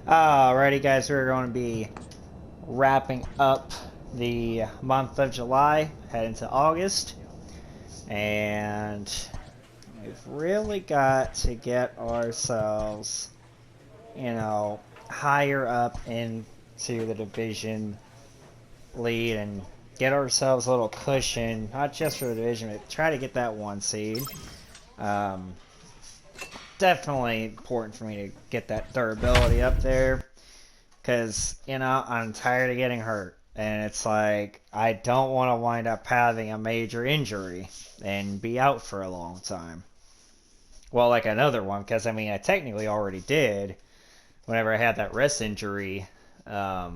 Alrighty, guys, we're going to be wrapping up the month of July, heading to August, and we've really got to get ourselves, higher up into the division lead and get ourselves a little cushion, not just for the division, but try to get that 1 seed. Definitely important for me to get that durability up there, because I'm tired of getting hurt, and it's like I don't want to wind up having a major injury and be out for a long time. Well, like another one, because I technically already did whenever I had that wrist injury at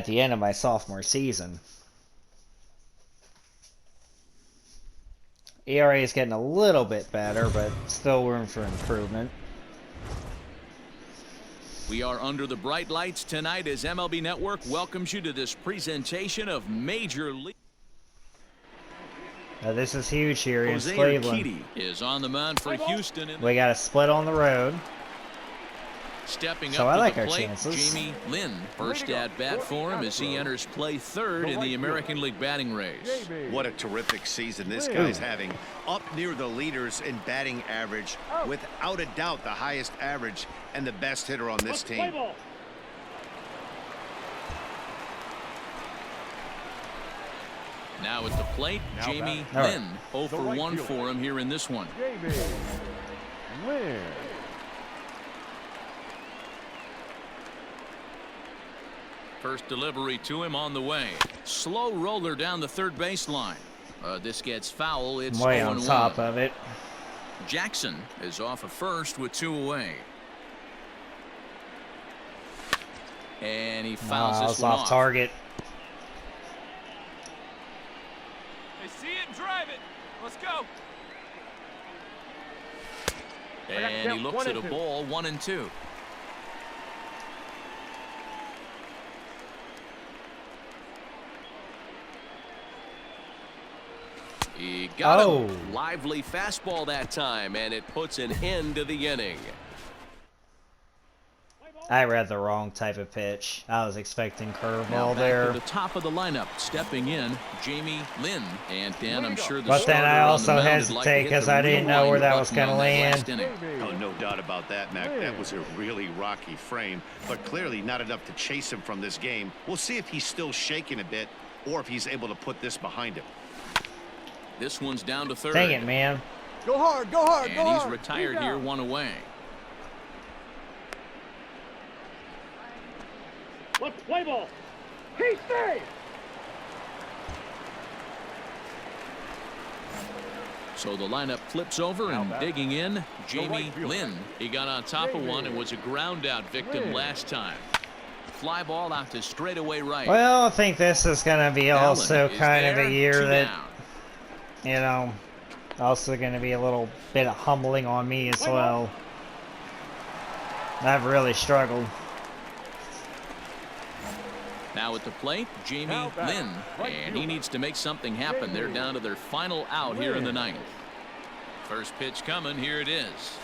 the end of my sophomore season. ERA is getting a little bit better, but still room for improvement. We are under the bright lights tonight as MLB Network welcomes you to this presentation of Major League. Now this is huge here in Jose Cleveland. Urquidy is on the mound for Houston. We got a split on the road. Stepping So up I to like the our plate, chances. Jamie Lynn, first at bat for him as he enters play third in the American League batting race. What a terrific season this guy's having. Up near the leaders in batting average, without a doubt the highest average and the best hitter on this team. Now at the plate, Jamie Lynn, 0 for 1 for him here in this one. Jamie Lynn. First delivery to him on the way. Slow roller down the third baseline. This gets foul. It's Way on 0-1. top of it. Jackson is off of first with 2 away. And he fouls this It's one off target. They see it and drive it. Let's go. And he looks at a ball, 1-2. He got him. Lively fastball that time, and it puts an end to the inning. I read the wrong type of pitch. I was expecting curveball Now back there. to the top of the lineup, stepping in, Jamie Lynn. And Dan, I'm sure the But then I starter on the also mound would hesitate like to hit because the I didn't know rewind where that was button going to on that land. last inning. Oh, no doubt about that, Mac. That was a really rocky frame, but clearly not enough to chase him from this game. We'll see if he's still shaking a bit or if he's able to put this behind him. This one's down to third. Dang it, man. Go hard, go hard, And go hard. he's retired here, 1 away. Let's play ball. He stays. So the lineup flips over and digging in, Jamie Lynn. He got on top of one and was a ground out victim last time. Fly ball out to straightaway right. Well, I think this is going to be also Allen is kind of there, a year 2 that, down. also going to be a little bit of humbling on me as well. I've really struggled. Now at the plate, Jamie Lynn, and he needs to make something happen. They're down to their final out here in the 9th. First pitch coming, here it is.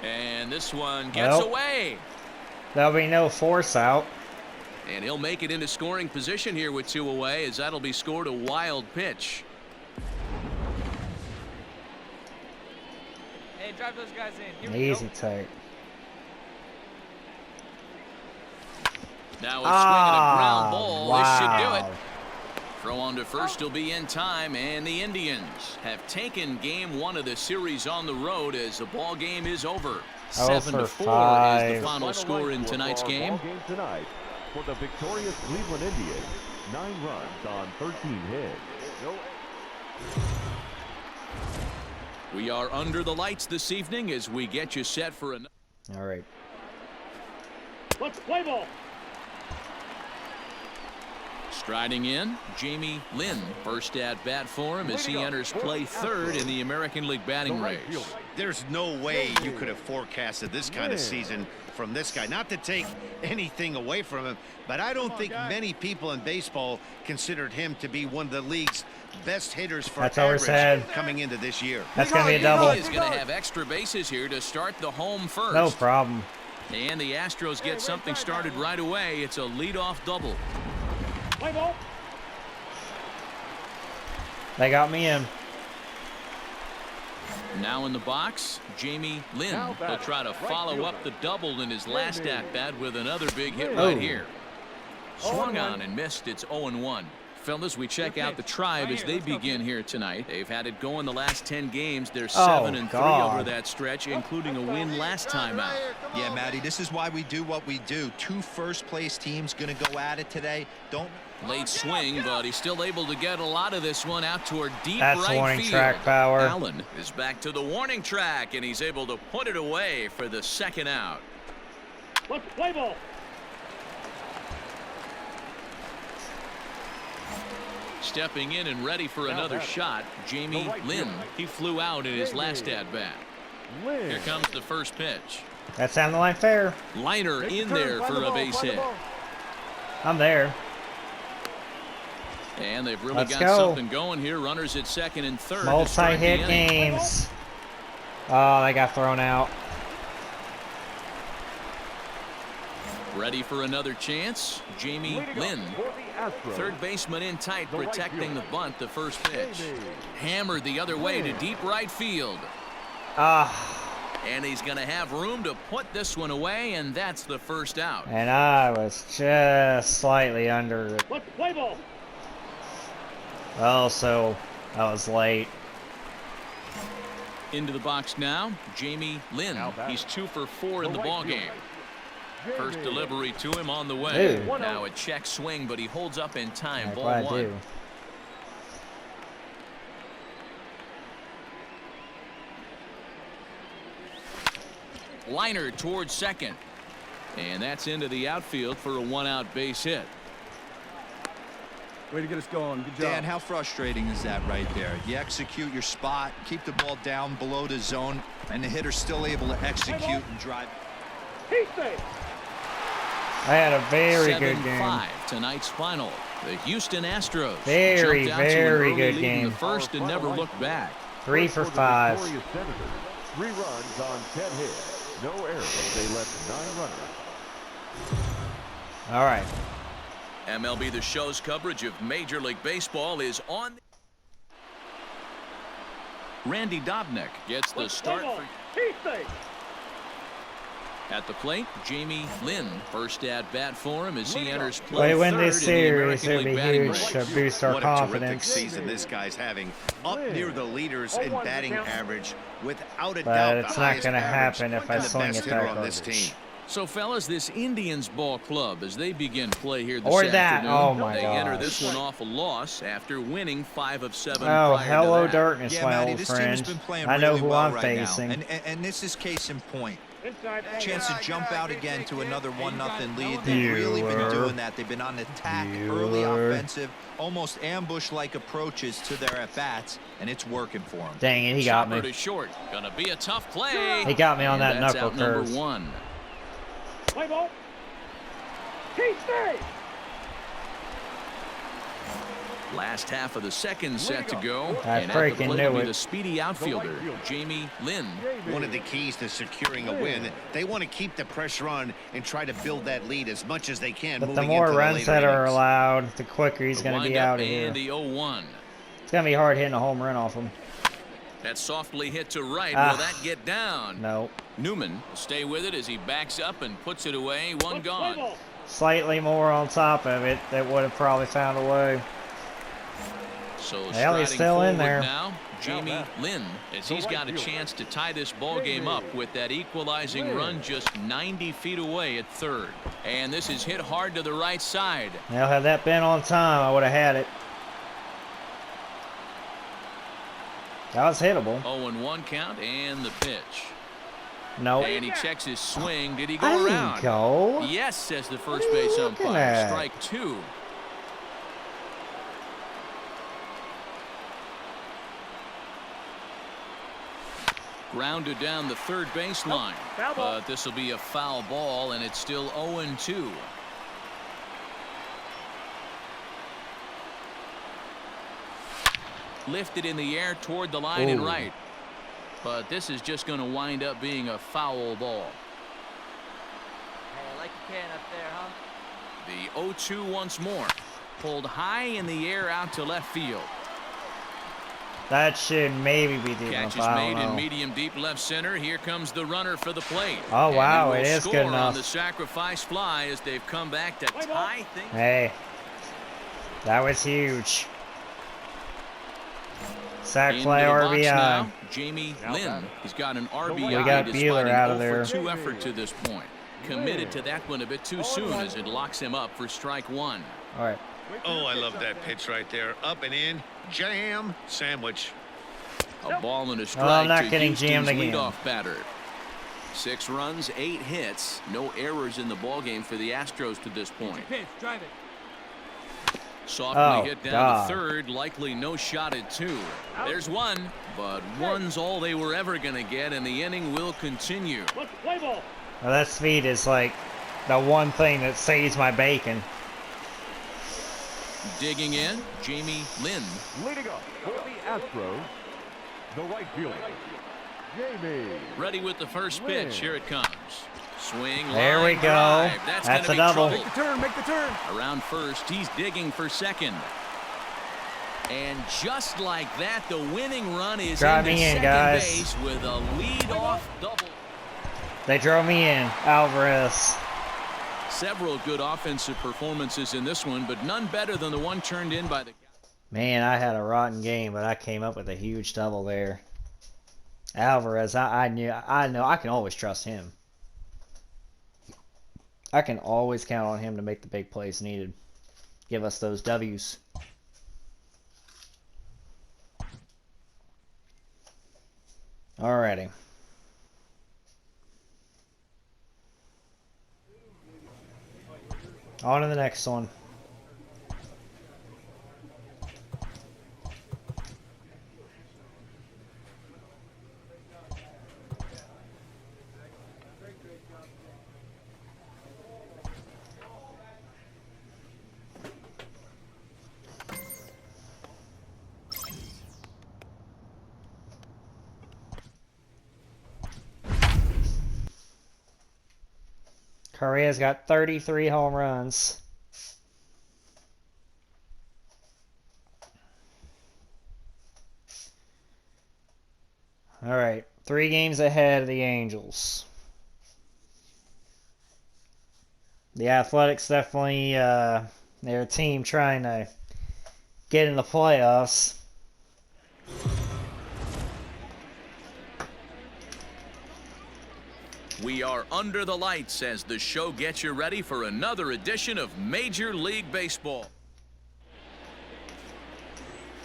And this one gets away. There'll be no force out. And he'll make it into scoring position here with 2 away, as that'll be scored a wild pitch. Hey, drive those guys in. Here we Easy go. take. Now a swing and a ground ball. Wow. This should do it. Throw on to first will be in time, and the Indians have taken game 1 of the series on the road as the ball game is over. 7-4 is the final score in tonight's game. Tonight for the victorious Cleveland Indians, 9 runs on 13 hits. We are under the lights this evening as we get you set for another. All right. Let's play ball. Striding in, Jamie Lynn, first at bat for him as he enters play third in the American League batting race. There's no way you could have forecasted this kind of season from this guy. Not to take anything away from him, but I don't think many people in baseball considered him to be one of the league's best hitters for average coming into this year. That's going to be a double. He is going to have extra bases here to start the home first. No problem. And the Astros get something started right away. It's a leadoff double. Play ball. They got me in. Now in the box, Jamie Lynn. He'll try to follow up the double in his last at-bat with another big hit right here. Swung on and missed. It's 0-1. Fellas, we check out the Tribe as they begin here tonight. They've had it going the last 10 games. They're 7-3 over that stretch, including a win last time out. Yeah, Matty, this is why we do what we do. Two first-place teams going to go at it today. Late swing, but he's still able to get a lot of this one out toward deep That's right warning field. track power. Allen is back to the warning track, and he's able to put it away for the second out. Let's play ball. Stepping in and ready for another shot, Jamie Lynn. He flew out in his last at-bat. Here comes the first pitch. That sounded like fair. Liner in there for a base hit. I'm there. And they've really Let's got go. something going here. Runners at second and third. Multi-hit games. Oh, they got thrown out. Ready for another chance, Jamie Lynn. Third baseman in tight, protecting the bunt. The first pitch. Hammered the other way to deep right field. And he's going to have room to put this one away, and that's the first out. And I was just slightly under it. Let's play ball. Oh, so I was late. Into the box now, Jamie Lynn. He's 2 for 4 in the ballgame. First delivery to him on the way. Dude. Now a check swing, but he holds up in time. Like Ball what I 1. do. Liner towards second. And that's into the outfield for a 1-out base hit. Way to get us going. Good job. Dan, how frustrating is that right there? You execute your spot, keep the ball down below the zone, and the hitter's still able to execute and drive. I had a very good game. 7-5 tonight's final. The Houston Astros Very, jumped out to an very early good lead in game. the first and never looked back. 3 for 5. 3 runs on 10 hits. No errors. They left 9 runners. All right. MLB The Show's coverage of Major League Baseball is on. Randy Dobnak gets the start for. At the plate, Jamie Lynn. First at bat for him as he enters play. They win third this in the series, American it'll be League batting huge range. to boost our What a terrific confidence. season this guy's having. Up near the leaders in batting average, without a But doubt. it's the not highest going to average happen if I and the swing best it hitter that on this garbage. team. So, fellas, this Indians ball club, as they begin play here this Or that. afternoon, Oh, my they enter gosh. this one off a loss after winning 5 of 7 Oh, prior hello, to that. darkness, Yeah, my Matty, old this team has friend. been playing I know really who well I'm right facing. now. And this is case in point. Chance to jump out again to another 1-0 lead. They've really been Bueller. doing that. They've been on attack, early Bueller. offensive, almost ambush-like approaches to their at-bats, and it's working for them. Dang it, he got Chopper me. to short. Gonna be a tough play. He got me on And that that's knuckle out number curve. 1. Play ball. Last half of the second set to go. I And at the freaking plate knew will be it. the speedy outfielder, Jamie Lynn. One of the keys to securing a win. They want to keep the pressure on and try to build that lead as much as they can. But the moving more into runs later that are innings. allowed, the quicker he's The going to be windup out of here. and the 0-1. It's going to be hard hitting a home run off him. That's softly hit to right. Ah. Will that get down? No. Newman will stay with it as he backs up and puts it away. One gone. Slightly more on top of it, that would have probably found a way. So Hell, striding he's still in forward there. now, Jamie Lynn, as he's got a chance to tie this ball game up with that equalizing run just 90 feet away at third. And this is hit hard to the right side. Now, had that been on time, I would have had it. That was hittable. 0-1 count and the pitch. No. And he checks his swing. Did he I go didn't around? go. Yes, says the first What are you base looking umpire. at? Strike 2. Grounded down the third baseline. But this will be a foul ball, and it's still 0-2. Lifted in the air toward the line and Ooh. right. But this is just going to wind up being a foul ball. staying up there, huh? The 0-2 once more. Pulled high in the air out to left field. That should maybe be deep Catch enough. is I made don't in know. medium deep left center. Here comes the runner for the plate. Oh, And wow, he will it is score good on enough. the sacrifice fly as they've come back to tie things. Hey, that was huge. Sack Into fly the box RBI. now, Jamie Lynn. He's got an RBI We got despite Buehler an out of 0 there. for 2 effort to this point. Committed to that one a bit too soon as it locks him up for strike one. All right. Oh, I love that pitch right there. Up and in. Jam. Sandwich. A ball and a strike I'm not to getting Houston's jammed again. leadoff batter. 6 runs, 8 hits. No errors in the ballgame for the Astros to this point. Pitch, drive it. Softly Oh, hit down God. to third. Likely no shot at 2. There's one, but one's all they were ever going to get, and the inning will continue. Well, that speed is like the one thing that saves my bacon. Digging in, Jamie Lynn. Leading up for the Astros, the right fielder, Jamie. Ready with the first pitch. Here it comes. Swing. There line we go. drive. That's gonna a be double. trouble. Make the turn. Around first, he's digging for second. And just like that, the winning run is Drive into me in, second guys. base with a lead-off double. They drove me in. Alvarez. Several good offensive performances in this one, but none better than the one turned in by the... Man, I had a rotten game, but I came up with a huge double there. Alvarez, I know I can always trust him. I can always count on him to make the big plays needed. Give us those W's. Alrighty. On to the next one. Correa's got 33 home runs. All right, 3 games ahead of the Angels. The Athletics definitely, they're a team trying to get in the playoffs. We are under the lights as the show gets you ready for another edition of Major League Baseball.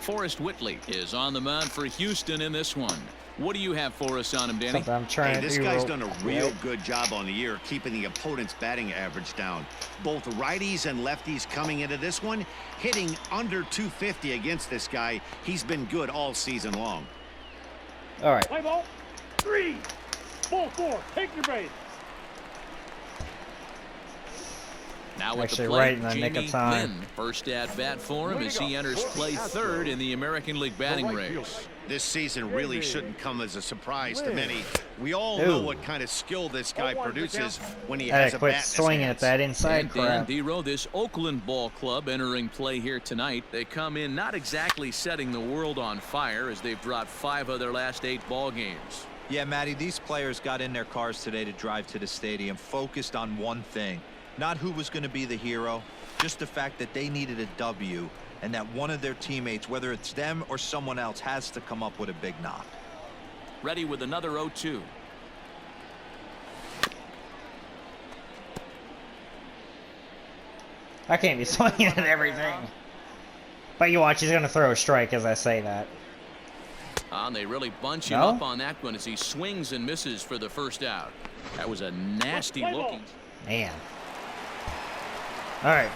Forrest Whitley is on the mound for Houston in this one. What do you have for us on him, Danny? Something I'm trying Hey, to this do guy's real done a real quick. good job on the year keeping the opponent's batting average down. Both righties and lefties coming into this one, hitting under 250 against this guy. He's been good all season long. All right. Play ball. 3, ball 4. Take your base. Now at the Actually plate, right in the nick of Jamie time. Lynn. First at bat for him as he enters play third in the American League batting race. This season really shouldn't come as a surprise to many. We all Ooh. know what kind of skill this guy produces when he I has gotta a quit bat in his swinging hands. at that inside And Dan crap. Dero, this Oakland ball club entering play here tonight. They come in not exactly setting the world on fire as they've dropped 5 of their last 8 ball games. Yeah, Matty, these players got in their cars today to drive to the stadium focused on one thing. Not who was going to be the hero, just the fact that they needed a W and that one of their teammates, whether it's them or someone else, has to come up with a big knock. Ready with another 0-2. I can't be swinging at everything. But you watch, he's gonna throw a strike as I say that. And they really bunch him No? up on that one as he swings and misses for the first out. That was a nasty looking. Man. All right.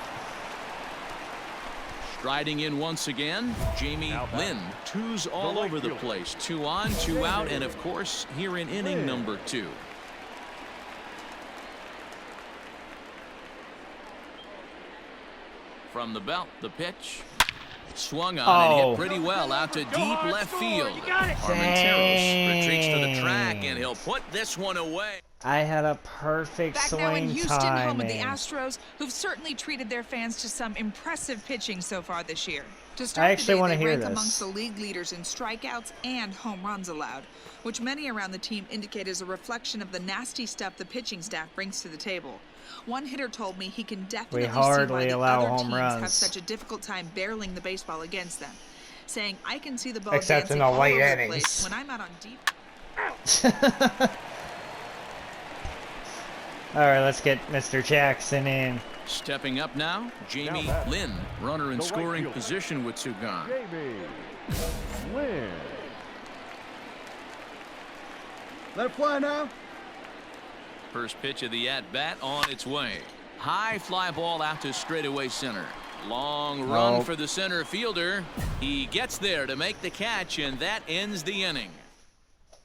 Striding in once again, Jamie Lynn. 2s all over the place. 2 on, 2 out, and of course, here in inning number 2. From the belt, the pitch. Swung on and hit pretty well out to deep left field. Armenteros retreats to the track, and he'll put this one away. I had a perfect Back swing now in Houston, home of the timing. Astros, who've certainly treated their fans to some impressive pitching so far this year. To I start actually the day, wanna they hear rank this. amongst the league leaders in strikeouts and home runs allowed, which many around the team indicate is a reflection of the nasty stuff the pitching staff brings to the table. One hitter told me he can definitely see hardly why the allow other home teams runs. have such a difficult time barreling the baseball against them, saying, "I can see the ball Except in dancing the all late over the innings." place when I'm out on deep." All right, let's get Mr. Jackson in. Stepping up now, Jamie Now batting. Lynn, runner in The right scoring fielder. position with two gone. Jamie Lynn. Let it fly now. First pitch of the at-bat on its way. High fly ball out to straightaway center. Long run Nope. for the center fielder. He gets there to make the catch, and that ends the inning.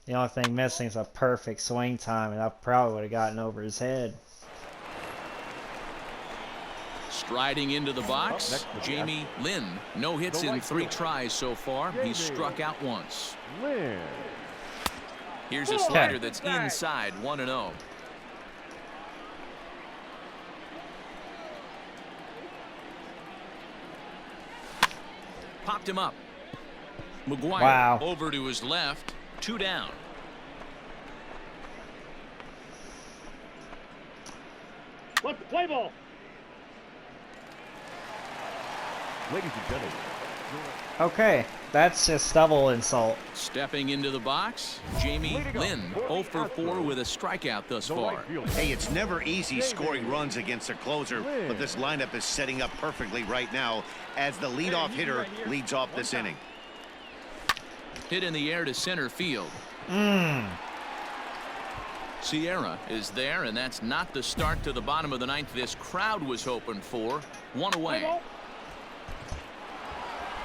The only thing missing is a perfect swing time, and I probably would have gotten over his head. Striding into the box, Up next to Jamie Lynn. No hits The in right 3 fielder. tries so far. He's Jamie struck out once. Lynn. Here's a slider that's inside, 1-0. Popped him up. McGuire Wow. over to his left. 2 down. Let the play ball. Ladies and gentlemen, Okay, that's just double insult. Stepping into the box, Jamie Lynn, 0 for 4 with a strikeout thus the far. right fielder. Hey, it's never easy scoring runs against a closer, but this lineup is setting up perfectly right now as the leadoff hitter leads off this inning. Hit in the air to center field. Sierra is there, and that's not the start to the bottom of the ninth this crowd was hoping for. 1 away.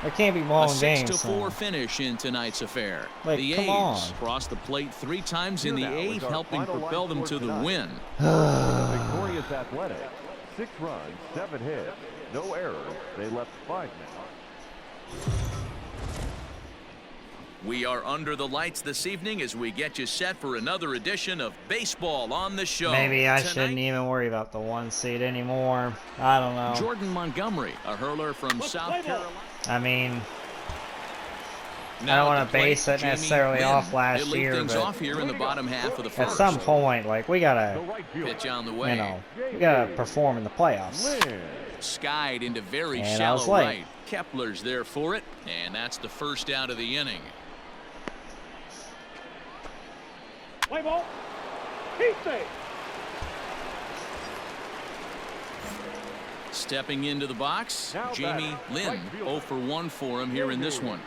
There can't be A blowing games. 6-4 finish in tonight's affair. Like, The come A's on. crossed the plate 3 times in the Here now is 8th, our helping final propel line them score to the tonight. win. The victorious Athletic. 6 runs, 7 hits, no errors. They left 5 now. We are under the lights this evening as we get you set for another edition of Baseball on the Show. Maybe I Tonight, shouldn't even worry about the 1 seed anymore. I don't know. Jordan Montgomery, a hurler from Let's South play ball. Carolina. I mean, Now wanna at the plate, base it Jamie necessarily Lynn. off last They lead year, things but off here in the bottom half of the at first. some point, like, we The gotta, right fielder. Pitch on the way. you know, we gotta perform in the playoffs. Lynn. Skied into very And I shallow was late. right. Kepler's there for it, and that's the first out of the inning. Play ball. Heat save. Stepping into the box, Now Jamie batting, Lynn. right fielder. 0 for 1 for him here in this one.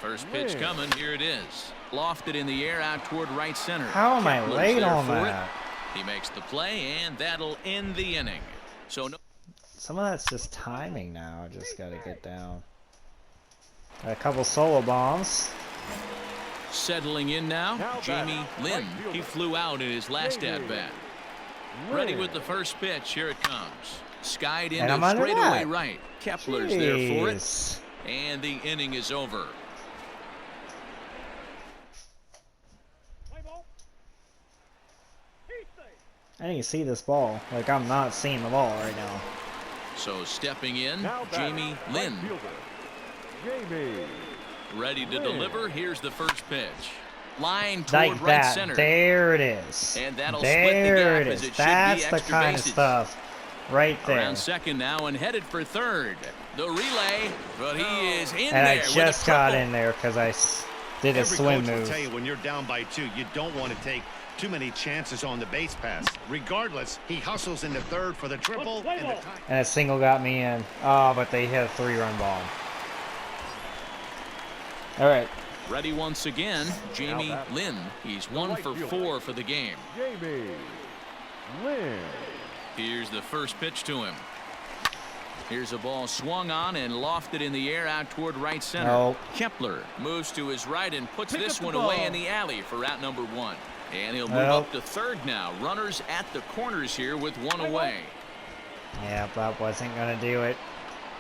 First pitch Lynn. coming. Here it is. Lofted in the air out toward right center. How am I Kepler's late there on for it. that? He makes the play, and that'll end the inning. So no. Some of that's just timing now. I just gotta get down. Got a couple solo bombs. Settling in now, Now Jamie batting, Lynn. right fielder. He flew out in his last Jamie at-bat. Ready Lynn. with the first pitch. Here it comes. Skied And into I'm under straightaway that. right. Kepler's there for it. Jeez. And the inning is over. Play ball. Heat save. I didn't see this ball. Like, I'm not seeing the ball right now. So stepping in, Now batting, Jamie right Lynn. fielder. Jamie. Ready to Lynn. deliver. Here's the first pitch. Line toward Like right that. center. There it is. And that'll split the There gap it as is. it should be That's the extra kind bases. of stuff right there. Around second now and headed for third. The relay, but he is in And I there just with a got triple. in there because I did a Every swim coach will move. tell you when you're down by 2, you don't want to take too many chances on the base pass. Regardless, he hustles into third for the triple play and the ball. tie. And a single got me in. Oh, but they hit a 3-run bomb. All right. Ready once again, Jamie batting. Lynn. He's 1 right for fielder. 4 for the game. Jamie Lynn. Here's the first pitch to him. Here's a ball swung on and lofted in the air out toward right center. Nope. Kepler moves to his right and puts Pick this up the one away ball. in the alley for out number 1. And he'll move Well. up to third now. Runners at the corners here with 1 away. Yeah, that wasn't going to do it.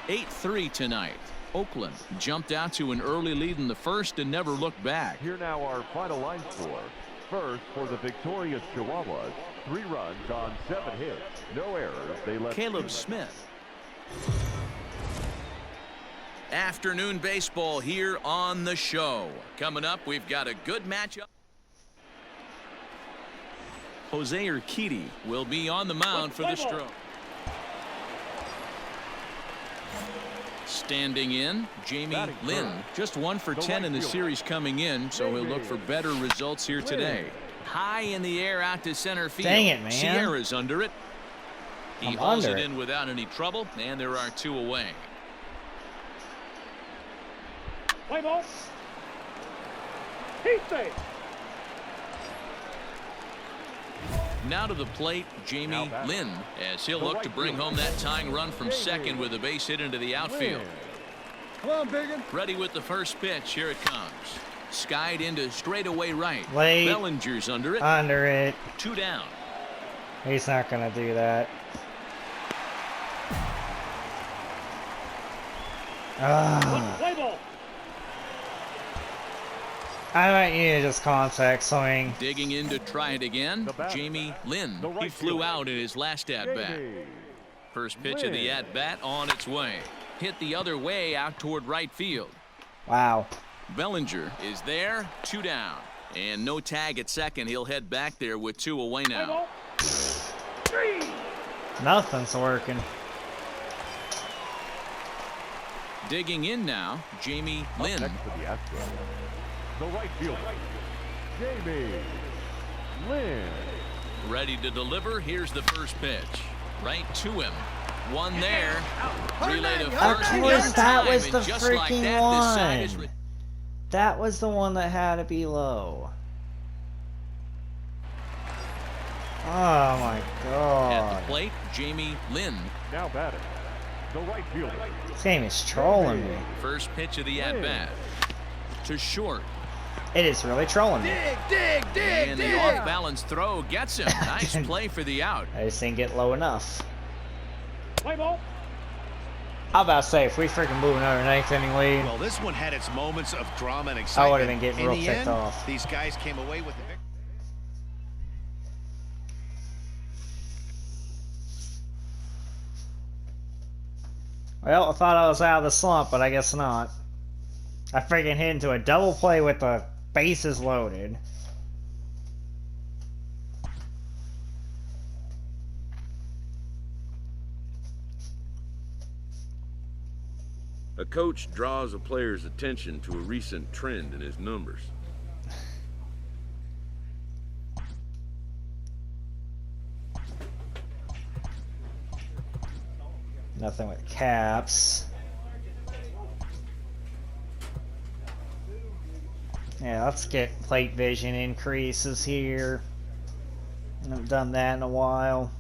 8-3 tonight. Oakland jumped out to an early lead in the first and never looked back. Here now our final line score. first for the victorious Chihuahuas. 3 runs on 7 hits. No errors. They left Caleb Smith. Afternoon baseball here on the show. Coming up, we've got a good matchup. Jose Urquidy will be on the mound for the Stroke. Standing in, Jamie Lynn. Just 1 for 10 in the series coming in, so he'll look for better results here today. High in the air out to center field. Dang it, man. Sierra's under it. He I'm hauls under it it. in without any trouble, and there are 2 away. Play ball. He's safe. Now to the plate, Jamie Lynn, as he'll look to bring home that tying run from second with a base hit into the outfield. Come on, Biggin. Ready with the first pitch. Here it comes. Skied into straightaway right. Late. Bellinger's under it. Under it. 2 down. He's not going to do that. Play ball. I might need to just contact swing. Digging in to try it again, Jamie Lynn. He flew out in his last at-bat. First pitch of the at-bat on its way. Hit the other way out toward right field. Wow. Bellinger is there, 2 down. And no tag at second. He'll head back there with 2 away now. Nothing's working. Digging in now, Jamie Lynn. Next to the Astros, the right fielder, Jamie Lynn. Ready to deliver. Here's the first pitch. Right to him. 1 there. Relay to Of first. course, that was And the just like freaking that, this side is one. That was the one that had to be low. Oh my At god. the plate, Jamie Lynn. Now batting, the right fielder. This game is trolling me. First pitch of the at-bat. To short. It is really trolling me. And the off-balance throw gets him. Nice play for the out. I just didn't get low enough. Play ball. How about say if we freaking blew another 9th inning lead? Well, this one had its moments of drama and excitement. I would have been getting real In the ticked end, off. these guys came away with the victory. Well, I thought I was out of the slump, but I guess not. I freaking hit into a double play with the bases loaded. A coach draws a player's attention to a recent trend in his numbers. Nothing with caps. Yeah, let's get plate vision increases here. I haven't done that in a while.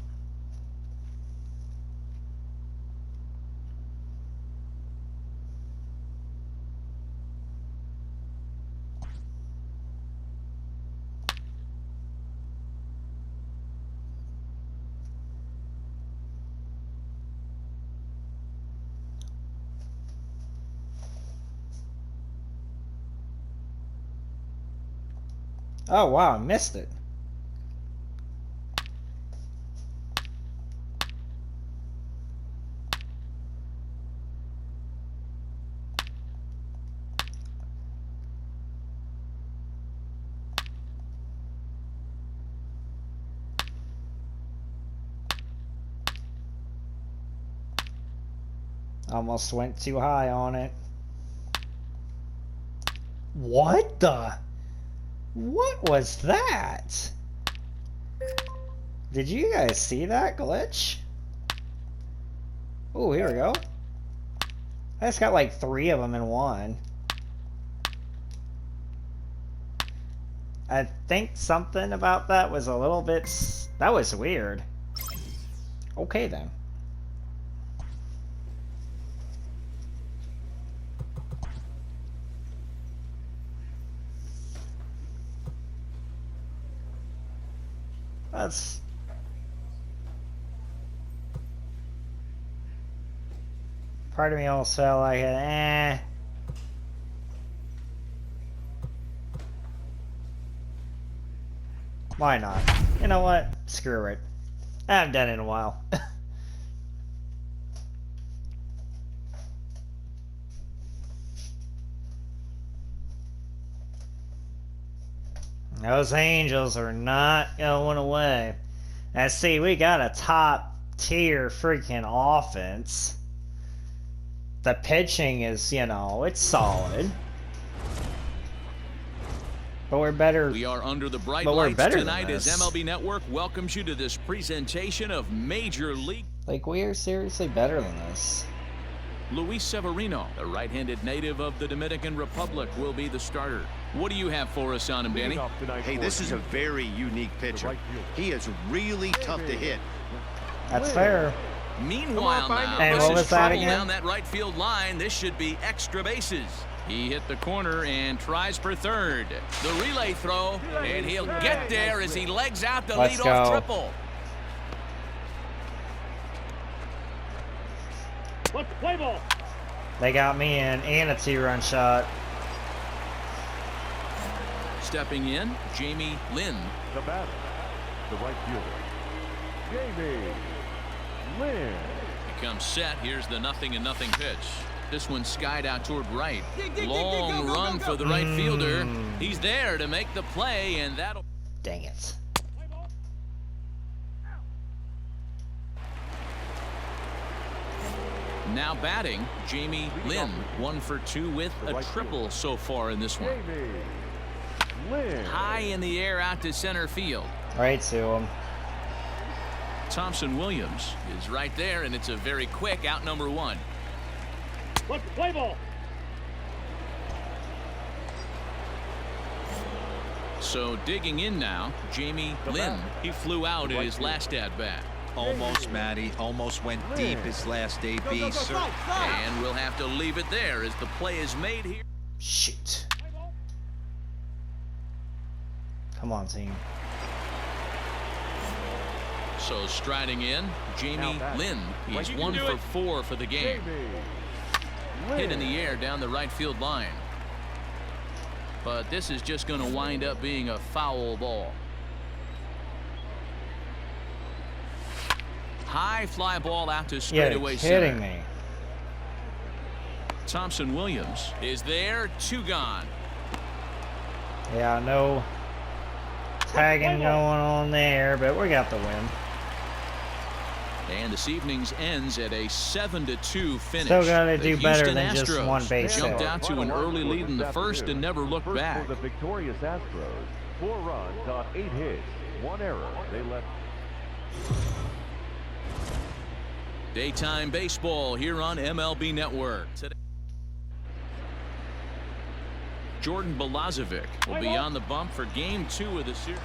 Oh wow, I missed it. Almost went too high on it. What the? What was that? Did you guys see that glitch? Oh, here we go. I just got like 3 of them in one. I think something about that was a little bit... That was weird. Okay then. That's... Part of me almost felt like, Why not? You know what? Screw it. I haven't done it in a while. Those Angels are not going away. And see, we got a top tier freaking offense. The pitching is, you know, it's solid. But we're better. We are under the bright but we're lights better tonight than as this. MLB Network welcomes you to this presentation of Major League. Like, we are seriously better than this. Luis Severino, the right-handed native of the Dominican Republic, will be the starter. What do you have for us on him, Danny? Hey, this is a very unique pitcher. He is really tough to hit. That's fair. Meanwhile, now, And this what is was that trouble again? down that right field line. This should be extra bases. He hit the corner and tries for third. The relay throw, and he'll get there as he legs out the Let's leadoff go. triple. Let's play ball. They got me in and a 2-run shot. Stepping in, Jamie Lynn. The batter, the right fielder, Jamie Lynn. He comes set. Here's the 0-0 pitch. This one skied out toward right. Long run for the right fielder. He's there to make the play, and that'll... Dang it. Now batting, Jamie Lynn. 1 for 2 with a triple so far in this one. Jamie Lynn. High in the air out to center field. Right to him. Thompson Williams is right there, and it's a very quick out number 1. Let's play ball. So digging in now, Jamie Lynn. He flew out in his last at-bat. Almost, Matty. Almost went deep his last AB. And we'll have to leave it there as the play is made here. Shoot. Come on, team. So striding in, Jamie Lynn. He's 1 for 4 for the game. Hit in the air down the right field line. But this is just going to wind up being a foul ball. High fly ball out to straightaway center. You're kidding me. Thompson Williams is there, 2 gone. Yeah, no tagging going on there, but we got the win. And this evening's ends at a 7-2 finish. Still gotta The do better Houston than just Astros one base hit. jumped out to an early lead in the first and never looked First back. for the victorious Astros. 4 runs on 8 hits, 1 error. They left. Daytime baseball here on MLB Network. Today, Jordan Balazovic will be on the bump for Game 2 of the series.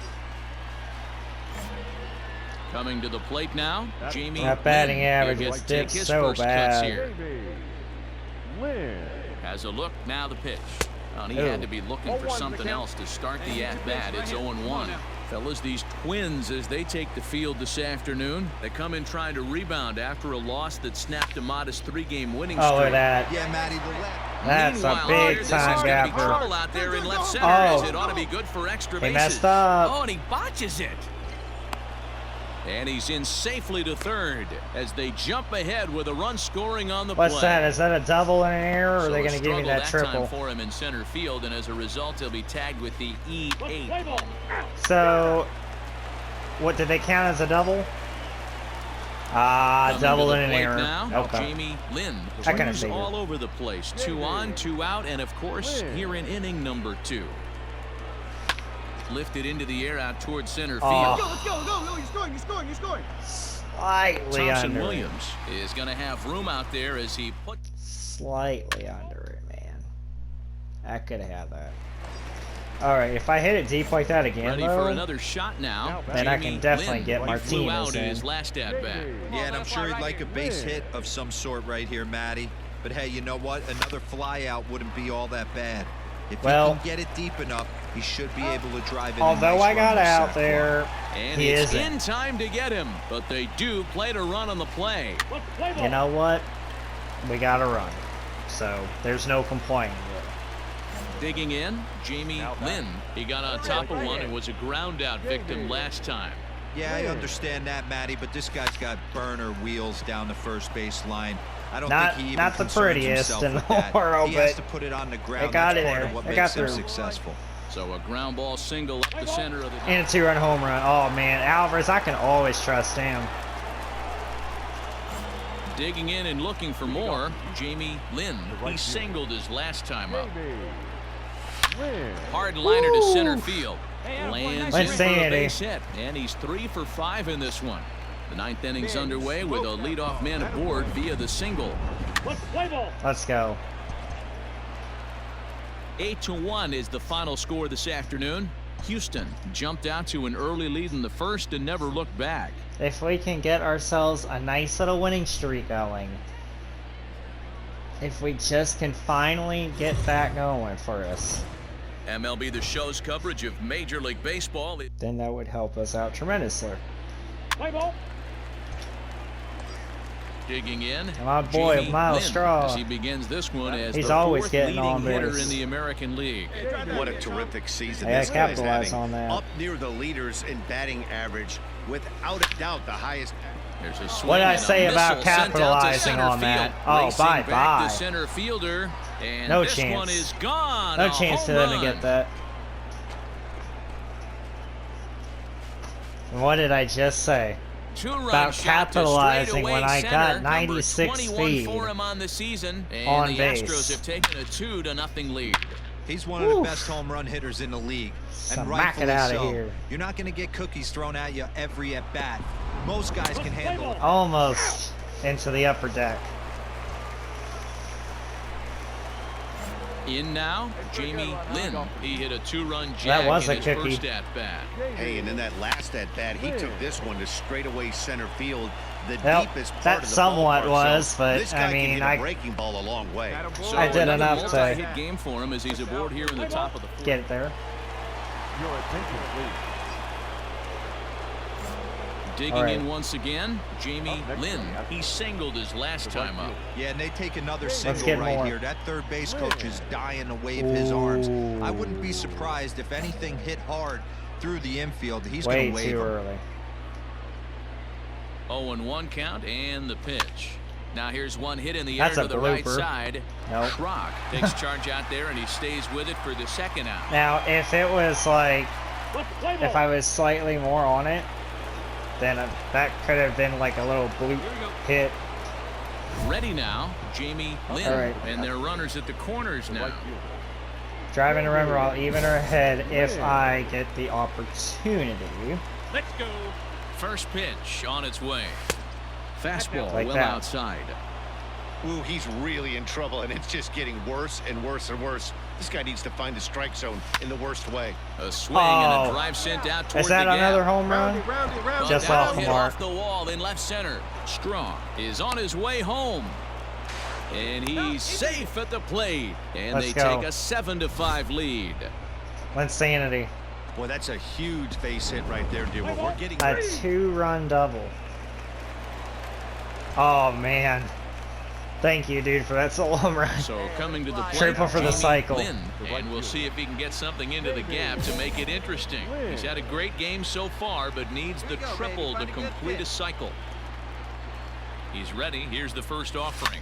Coming to the plate now, Jamie That batting Lynn. average He'll is get to take dipped his so first cuts bad. here. Jamie Lynn. Has a look, now the pitch. Well, he Ooh. had to be looking for something else to start the at-bat. It's 0-1. Fellas, these Twins, as they take the field this afternoon, they come in trying to rebound after a loss that snapped a modest 3-game winning streak. Oh, look at that. Yeah, Matty, the left. That's a Meanwhile, big this is time gonna be gapper. trouble out there in left center, Oh. as it ought to be good for extra He bases. messed up. Oh, and he botches it. And he's in safely to third as they jump ahead with a run scoring on the play. What's that? Is that a double and an error, or So are they a going to give me struggle that time triple? for him in center field, and as a result, he'll be tagged with the Let's play E8. ball. So, what did they count as a double? Coming Double to the and an plate error. now, Okay. Jamie Lynn. I kinda Swings figured. all over the place. 2 on, 2 out, and of course, here in inning number 2. Lifted into the air out towards center field. Oh. Let's go. He's scoring. He's scoring. He's scoring. Slightly Thompson under Williams is going to have room out there as he puts. it. Slightly under it, man. I could have had that. Alright, if I hit it deep like that again, Ready though, for another shot now. then I can Jamie definitely Lynn. get He Martinez flew out in in. his last at bat. Yeah, and I'm sure he'd like a base hit of some sort right here, Matty. But hey, you know what? Another fly out wouldn't be all that bad. If Well, he can get it deep enough, he should be able to drive it. although I got out there, And he it's isn't. in time to get him, but they do play to run on the play. Let's play ball. You know what? We got to run. So, there's no complaining really. Digging in, Jamie Lynn. He got on top of one and was a ground out victim last time. Yeah, I understand that, Matty, but this guy's got burner wheels down the first base line. I don't think he even not the concerns prettiest himself in with the that. world, He has but to put it on the ground. they got That's it part there. of what They got makes him through. successful. So a ground ball single up the center of the And a 2-run home run. Oh, man. Alvarez, I can always trust him. Digging in and looking for more, Jamie Lynn. He singled his last time up. Hard liner to center field. Lands in for a base hit, and he's 3 for 5 in this one. The 9th inning's underway with a leadoff man aboard via the single. Let's go. 8-1 is the final score this afternoon. Houston jumped out to an early lead in the first and never looked back. If we can get ourselves a nice little winning streak going. If we just can finally get that going for us. MLB The Show's coverage of Major League Baseball. Then that would help us out tremendously. Play ball. Digging in, my boy, Jamie Miles Lynn, Straw. as he begins this one as He's the always 4th getting leading on hitter base. in the American League. What a terrific season Yeah, this guy's capitalize having. on that. Up near the leaders in batting average, without a doubt the highest. There's a swing What did I and a say about missile sent out to capitalizing center on that? field. Oh, Racing back bye-bye. to center fielder, and No this chance. one is gone. No A chance home for them to run. get that. What did I just say? Two-run About shot to capitalizing straightaway when I center, got number 96 21 speed for him on the season, and on the base. Astros have taken a 2-0 lead. He's one of the best home run hitters in the league, and Smack it rightfully outta so. here. You're not going to get cookies thrown at you every at bat. Most guys can handle it. almost into the upper deck. In now, Jamie Lynn. He hit a 2-run That jag was in a his cookie. first at-bat. Hey, and in that last at bat, he took this one to straightaway center field, the Well, deepest part that of the somewhat ballpark. was, So but this I guy mean, can hit I a breaking ball a long way. So I did another enough to multi-hit game for him as he's aboard here in the top of the fourth. get it there. Your attention, please. Digging All right. in once again, Jamie Up next Lynn. we have He singled his last time up. Yeah, and they take another Let's single get right more. here. That third base coach is dying to wave his arms. I wouldn't be surprised if anything hit hard through the infield. He's going Way to wave too him. early. 0-1 count and the pitch. Now here's one hit in the That's air a to the right blooper. side. Nope. Schrock takes charge out there and he stays with it for the second out. Now, if it was like, if I was slightly more on it, then that could have been like a little bloop hit. Ready now, Jamie Lynn. All right. And they're runners at the corners now. Driving to remember, I'll even her ahead if I get the opportunity. Let's go. First pitch on its way. Fastball Like well that. outside. Ooh, he's really in trouble, and it's just getting worse and worse and worse. This guy needs to find the strike zone in the worst way. A swing and Oh. a drive sent out toward Is that the gap. another home run? But Just that'll off the hit mark. off the wall in left center. Strong is on his way home. And he's safe at the plate. And Let's they go. take a 7-5 lead. Insanity. Boy, that's a huge base hit right there, dude. We're getting A 2-run double. Oh, man. Thank you, dude, for that solo home run. So coming to the plate, Triple for the Jamie cycle. Lynn. And we'll see if he can get something into the gap to make it interesting. He's had a great game so far, but needs the triple to complete a cycle. He's ready. Here's the first offering.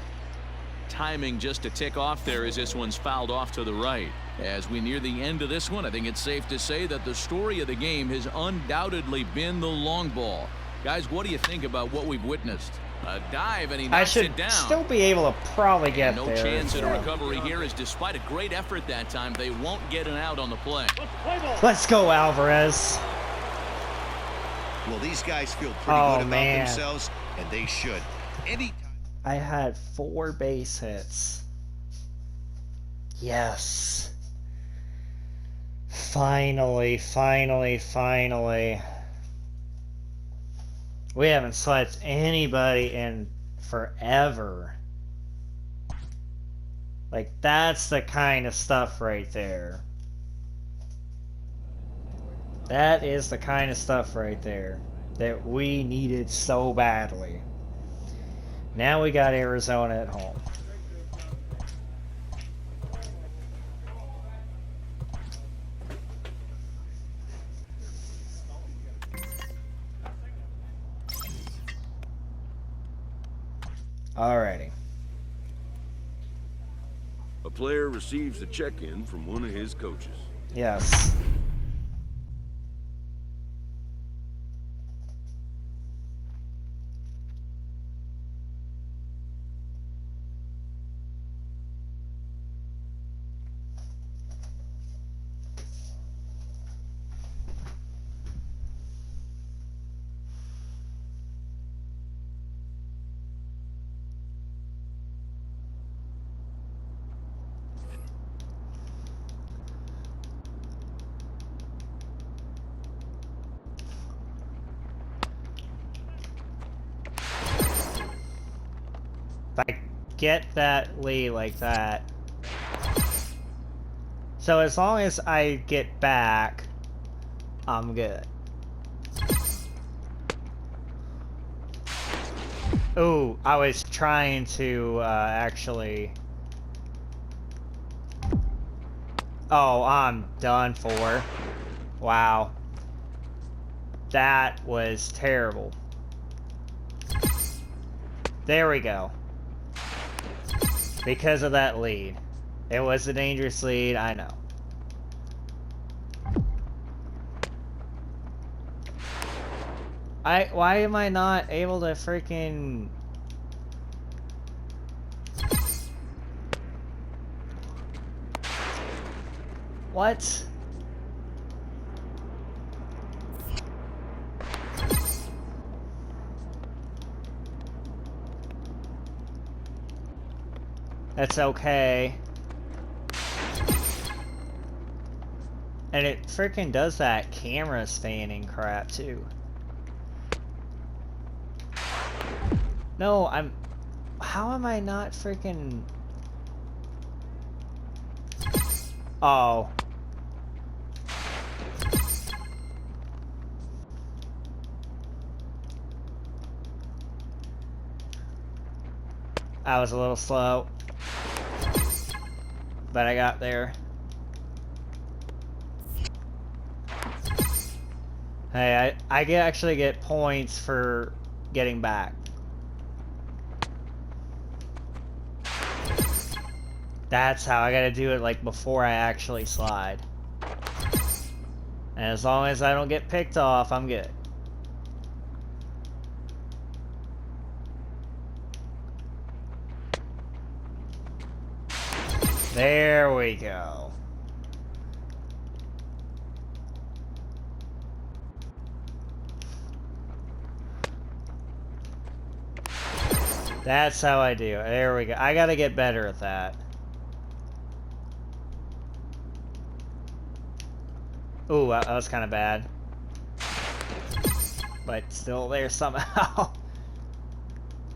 Timing just to tick off there as this one's fouled off to the right. As we near the end of this one, I think it's safe to say that the story of the game has undoubtedly been the long ball. Guys, what do you think about what we've witnessed? A dive and he I knocks should it down. still be able to probably get No there. chance at a recovery here, as despite a great effort that time, they won't get an out on the play. Let's go, Alvarez. Well, these guys feel pretty Oh, good about man. themselves, and they should. Anytime. I had 4 base hits. Yes. Finally, finally, finally. We haven't slept anybody in forever. Like, that's the kind of stuff right there. That is the kind of stuff right there that we needed so badly. Now we got Arizona at home. Alrighty. A player receives a check-in from one of his coaches. Yes. If I get that lead like that. So as long as I get back, I'm good. Ooh, I was trying to actually... Oh, I'm done for. Wow. That was terrible. There we go. Because of that lead. It was a dangerous lead, I know. Why am I not able to freaking... What? That's okay. And it freaking does that camera spanning crap too. No, how am I not freaking... Oh. I was a little slow. But I got there. Hey, I actually get points for getting back. That's how I gotta do it, like, before I actually slide. And as long as I don't get picked off, I'm good. There we go. That's how I do it. There we go. I gotta get better at that. Ooh, that was kind of bad. But still there somehow.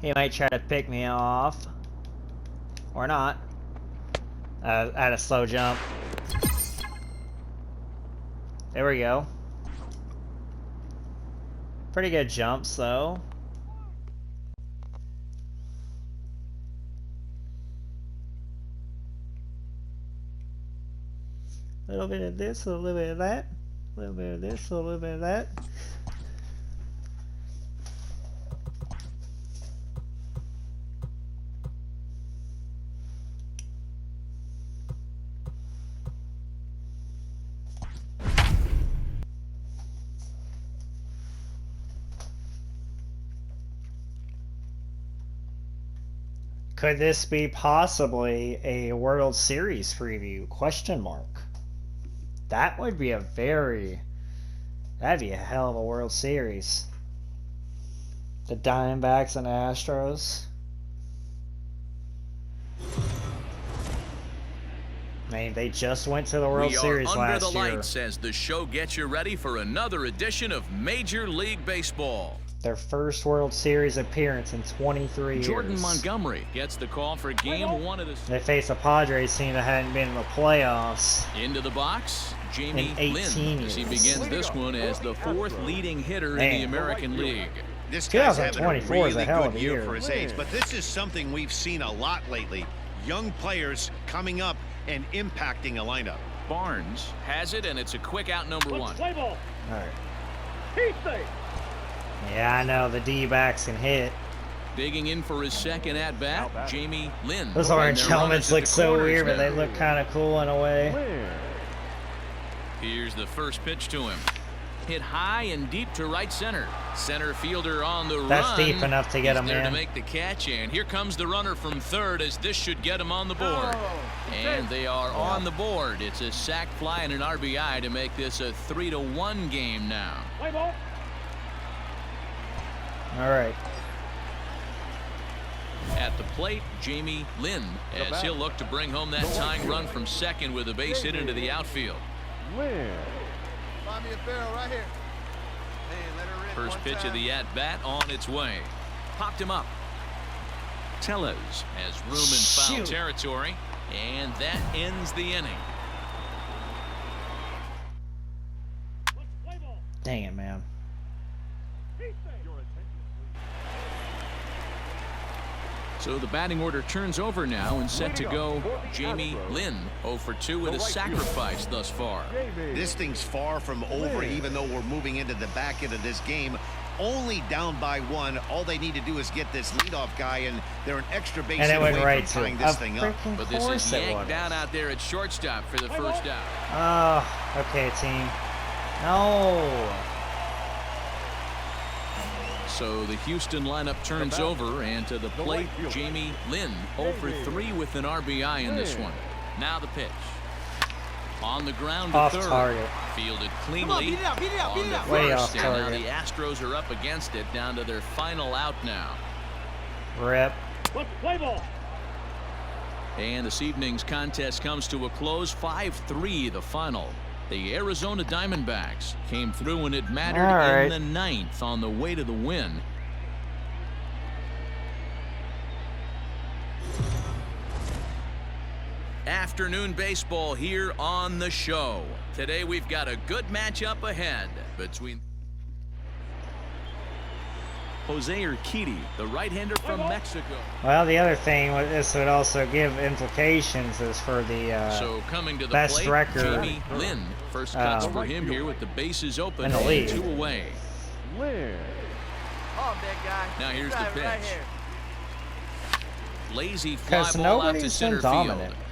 He might try to pick me off. Or not. I had a slow jump. There we go. Pretty good jumps, though. A little bit of this, a little bit of that. A little bit of this, a little bit of that. Could this be possibly a World Series preview? Question mark. That would be that'd be a hell of a World Series. The Diamondbacks and Astros. I mean, they just went to the World Series last year. We are under the lights as the show gets you ready for another edition of Major League Baseball. Their first World Series appearance in 23 years. Jordan Montgomery gets the call for game one of the... They face a Padres team that hadn't been in the playoffs. Into the box, Jamie in 18 Lynn, years. as he begins this one as the fourth leading hitter in the American League. This guy's having a 2024 really is a hell of good a year year for his age, but this is something we've seen a lot lately. Young players coming up and impacting a lineup. Barnes has it, and it's a quick out number one. Play ball. All right. He's safe. Yeah, I know the D-backs can hit. Digging in for his second at-bat, Jamie Lynn. Those orange helmets look so weird, but they look kind of cool in a way. Here's the first pitch to him. Hit high and deep to right center. Center fielder on the run. That's deep enough to get him there in. To make the catch, and here comes the runner from third, as this should get him on the board. And they are on the board. It's a sac fly and an RBI to make this a 3-1 game now. All right. At the plate, Jamie Lynn, as he'll look to bring home that tying run from second with a base hit into the outfield. Find me a barrel right here. First pitch of the at-bat on its way. Popped him up. Tellez has room in foul territory, and that ends the inning. Dang it, man. So the batting order turns over now and set to go. Jamie Lynn 0 for 2 with a sacrifice thus far. This thing's far from over, even though we're moving into the back end of this game. Only down by 1. All they need to do is get this leadoff guy, and they're an extra base hit away from tying this thing up. But this is yanked down out there at shortstop for the first out. Oh, okay, team. No. So the Houston lineup turns over, and to the plate, Jamie Lynn 0 for 3 with an RBI in this one. Now the pitch. On the ground to third. Target. Fielded cleanly. On the Way first, off and now target. the Astros are up against it, down to their final out now. Rip. Play ball. And this evening's contest comes to a close, 5-3 the final. The Arizona Diamondbacks came through when it mattered in the 9th on the way to the win. Afternoon baseball here on the show. Today we've got a good matchup ahead between Jose Urquidy, the right-hander from Mexico. Well, the other thing this would also give implications is for the so coming to the best plate, record Jamie Lynn. First cuts for him here with the bases open in the and league. 2 away. Oh, big guy. Now here's the pitch. Right here. Lazy fly Because ball out to nobody's center been dominant. field.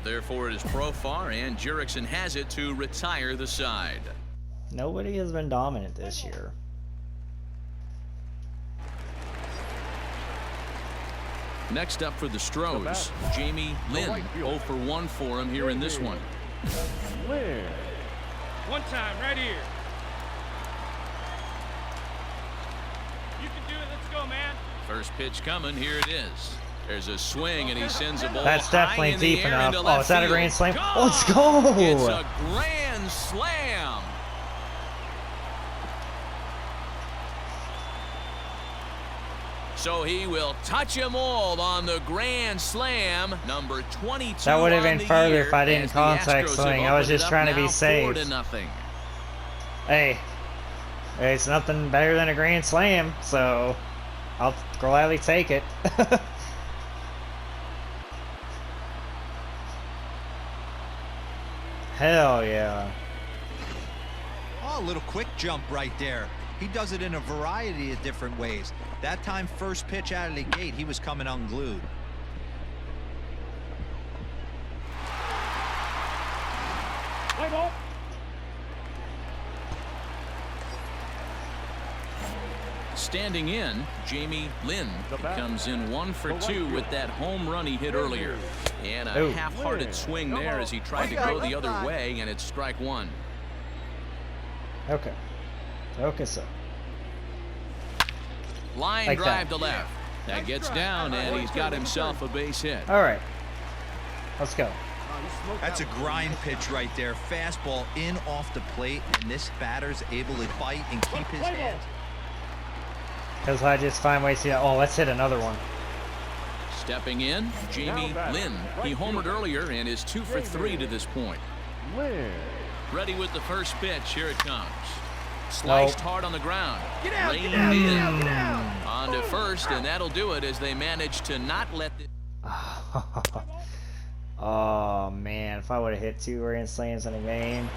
Therefore, it is Profar, and Jurickson has it to retire the side. Nobody has been dominant this year. Next up for the Stros, Jamie Lynn. 0 for 1 for him here in this one. One time, right here. You can do it. Let's go, man. First pitch coming. Here it is. There's a swing, and he sends a ball. That's definitely high in the deep air enough. into Oh, is that a left grand field. slam? Oh, let's go! It's a grand slam. So he will touch them all on the grand slam, number 22. That would have been further if I didn't as the contact Astros swing. have I was opened just it trying to up be now safe. 4-0. Hey, it's nothing better than a grand slam, so I'll gladly take it. Hell yeah. Oh, a little quick jump right there. He does it in a variety of different ways. That time, first pitch out of the gate, he was coming unglued. Play ball. Standing in, Jamie Lynn comes in 1 for 2 with that home run he hit earlier. And a half-hearted swing there as he tried to go the other way, and it's strike 1. Okay. Okay, so. Line Like drive that. to left. That gets down, and he's got himself a base hit. All right. Let's go. That's a grind pitch right there. Fastball in off the plate, and this batter's able to bite and keep his hands. Because I just find ways to. Oh, let's hit another one. Stepping in, Jamie Lynn. He homered earlier and is 2 for 3 to this point. Ready with the first pitch. Here it comes. Sliced hard on the ground. Get out, Reined get out, in. get out, get out. On to first, and that'll do it as they manage to not let the... Oh man, if I would have hit 2 grand slams in a game.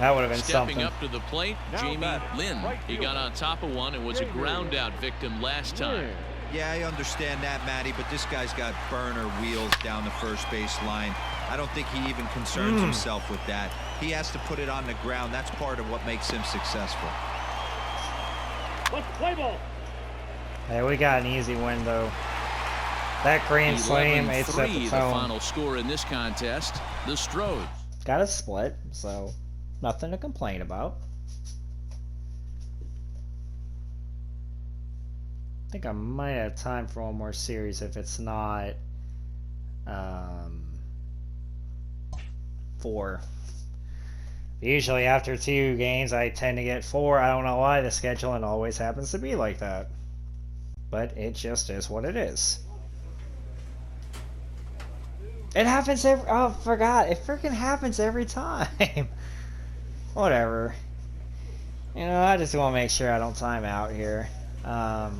That would have been Stepping something. up to the plate, Jamie Lynn. He got on top of one and was a ground out victim last time. Yeah, I understand that, Matty, but this guy's got burner wheels down the first base line. I don't think he even concerns himself with that. He has to put it on the ground. That's part of what makes him successful. Let's play ball. Hey, we got an easy win, though. That grand slam, it's at the the final score in this contest. The Strohs got a split, so nothing to complain about. I think I might have time for one more series if it's not 4. Usually after 2 games I tend to get 4. I don't know why the scheduling always happens to be like that. But it just is what it is. It happens every... Oh, I forgot. It freaking happens every time. Whatever. You know, I just want to make sure I don't time out here. I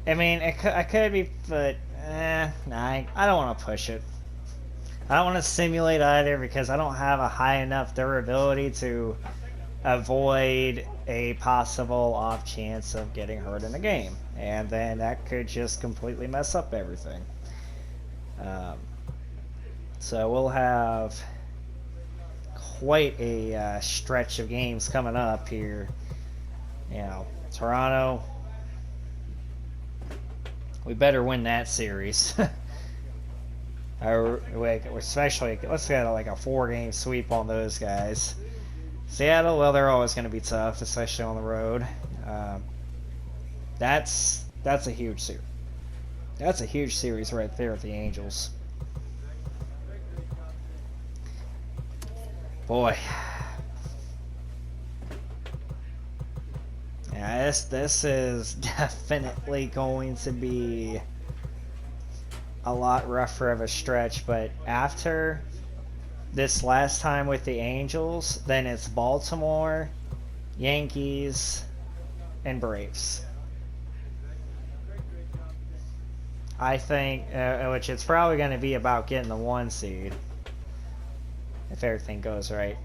mean, I could be... But, nah, I don't want to push it. I don't want to simulate either because I don't have a high enough durability to avoid a possible off chance of getting hurt in a game. And then that could just completely mess up everything. So we'll have quite a stretch of games coming up here. You know, Toronto, we better win that series. Especially, let's get like a 4-game sweep on those guys. Seattle, well, they're always going to be tough, especially on the road. That's a huge series. That's a huge series right there with the Angels. Boy. Yeah, this is definitely going to be a lot rougher of a stretch, but after this last time with the Angels, then it's Baltimore, Yankees, and Braves. I think, which it's probably going to be about getting the 1 seed, if everything goes right.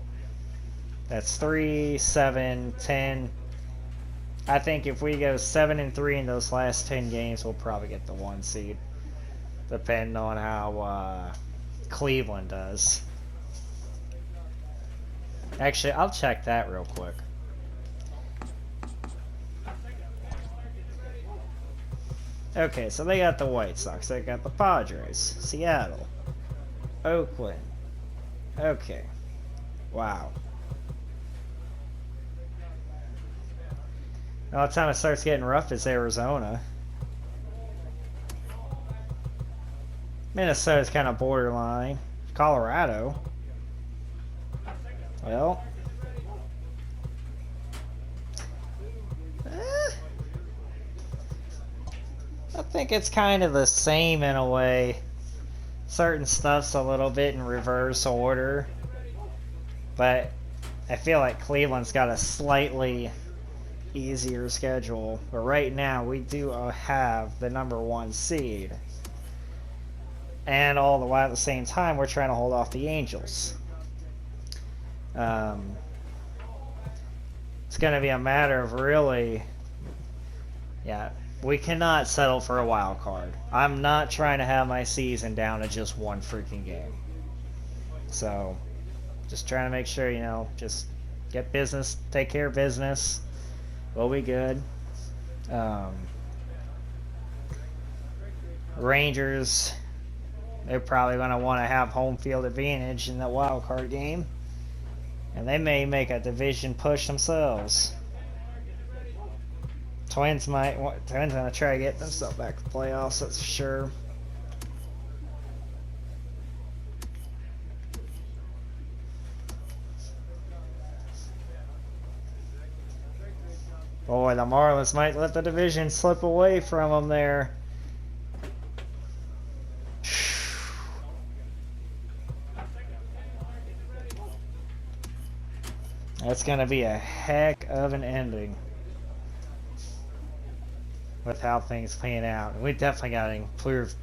That's 3, 7, 10. I think if we go 7-3 in those last 10 games, we'll probably get the 1 seed, depending on how Cleveland does. Actually, I'll check that real quick. Okay, so they got the White Sox, they got the Padres, Seattle, Oakland. Okay. Wow. Now the time it starts getting rough is Arizona. Minnesota's kind of borderline. Colorado. Well. I think it's kind of the same in a way. Certain stuff's a little bit in reverse order. But I feel like Cleveland's got a slightly easier schedule. But right now we do have the number 1 seed. And all the while at the same time we're trying to hold off the Angels. It's going to be a matter of really... Yeah, we cannot settle for a wild card. I'm not trying to have my season down to just 1 freaking game. So, just trying to make sure, you know, just get business, take care of business. We'll be good. Rangers, they're probably going to want to have home field advantage in the wild card game. And they may make a division push themselves. Twins gonna try to get themselves back to the playoffs, that's for sure. Boy, the Marlins might let the division slip away from them there. That's going to be a heck of an ending with how things pan out. We definitely got to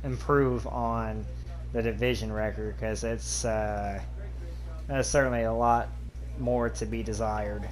improve on the division record because it's that's certainly a lot more to be desired.